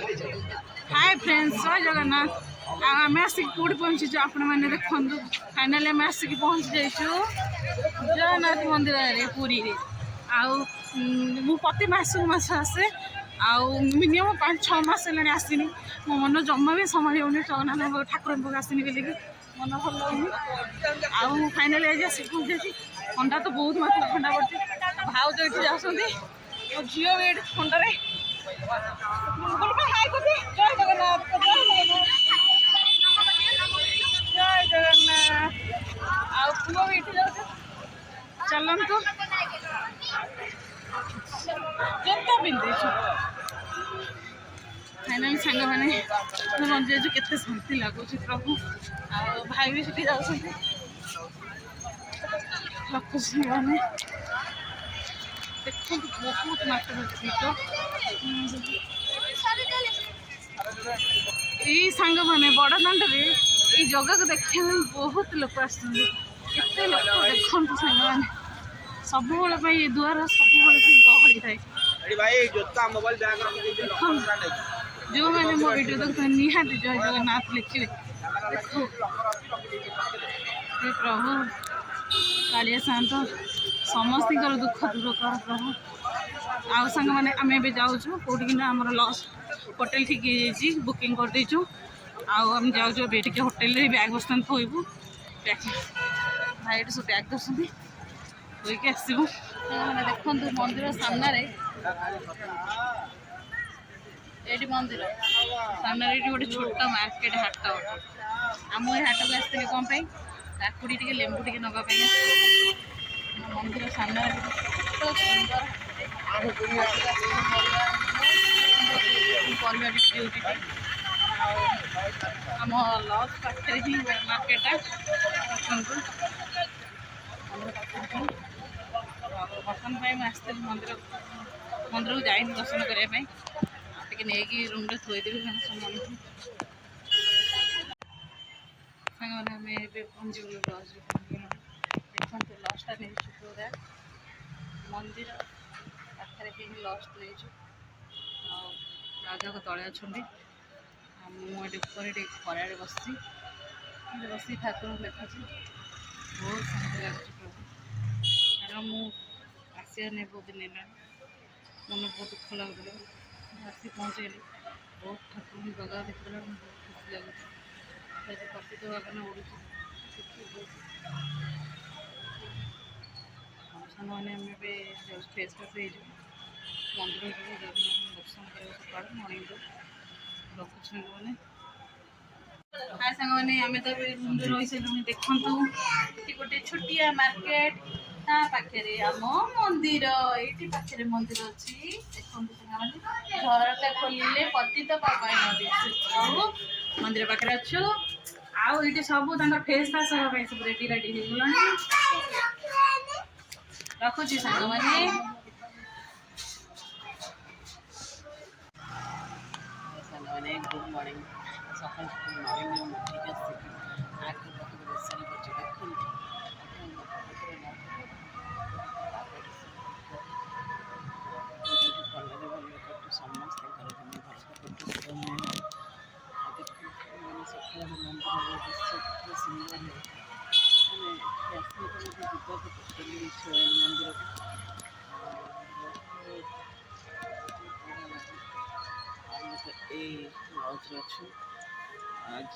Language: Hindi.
हाय फ्रेंड्स जय जगन्नाथ आम आसिक कौट पहुँचीचु आपण मैंने देखु फाइनाली आम आसिक पहुँची जाइछु जगन्नाथ मंदिर पुरी रे मु प्रति मास आसे मिनिमम 5-6 मास आसनी मो मन जमा भी संभाली होनी जगन्नाथ ठाकुर आसनी बोलिक मन भल लगुनि फाइनाली आज आसिक पहुँची ठंडा तो बहुत मात्रा ठंडा पड़ती भाउज ये जाऊँगी झील भी ये ठंडे हाय जय जगन्नाथ जय जगन्नाथ पुओ भी ये जाऊ चलतु जता पिंधु फाइनाल सांग मैंने मंदिर जो केते शांति लगुच प्रभु भाई भी सीठी जाऊँ मैंने देखो बहुत मात्रा यही सांग मैंने बड़ दाण्ड ये जगह को देखा बहुत लोग आते लोग देखु सांग मैंने सब दुआर सब गहली थाए जो मैंने मो वीडियो देखते निहाती जय जगन्नाथ लिखे देखो प्रभु कालिया शांत समस्त दुख दूर कर प्रभु आउ सांग मैंने आम ए जाऊँ कौटी आम लॉस होटेल ठीक बुकिंग कर देचु आम जाऊँ होटेल बैग बस्तान थोबू भाई सब बैग दर्शन थोक आसबू मैंने देखु मंदिर सामने ये मंदिर सामने गोटे छोट मार्केट हाट आम ये हाट को आसती कौन काकुड़ी टे लेंबू टे नापी मंदिर सामने सुंदर परिवा बिक्री होती आम लज पाखे ही मार्केटा दर्शन आसती मंदिर मंदिर को जाइनि दर्शन करने नहीं रूम रे थोदेवी सामने पहुँचू लज देखो लजटा नहीं पूरा मंदिर पाखे लज नहीं राजा को तले अच्छा मुझे ऊपर खराड़ बसी ठाकुर देखा बहुत शांति लगुच प्रभु कारण मुझे नहीं बहुत दिन है मन बहुत दुख लगुला आसी पहुँचेली बहुत ठाकुर जगह देखला बहुत खुशी लगुच प्रतीक भावना उड़ू सान मैंने आम फ्रेश फ्रेश मंदिर दर्शन कर सका मॉर्निंग रखुच मैंने हाय सांग मैंने आम तो रही सारे देखु गोटे छोटिया मार्केट ता पाखे आम मंदिर ये पाखे मंदिर अच्छी देखो झरका खोलिले पतित पावन नदी मंदिर पाखे अच्छु आउ ये सब फेस फास हाँपाई सब रेडी रेडी हो गला रखुची सांग मैंने गुड मॉर्निंग सकाल मॉर्निंग ठीक है आगे दर्शन कर समस्त सकाल मंदिर सुंदर है मंदिर लज अच्छु आज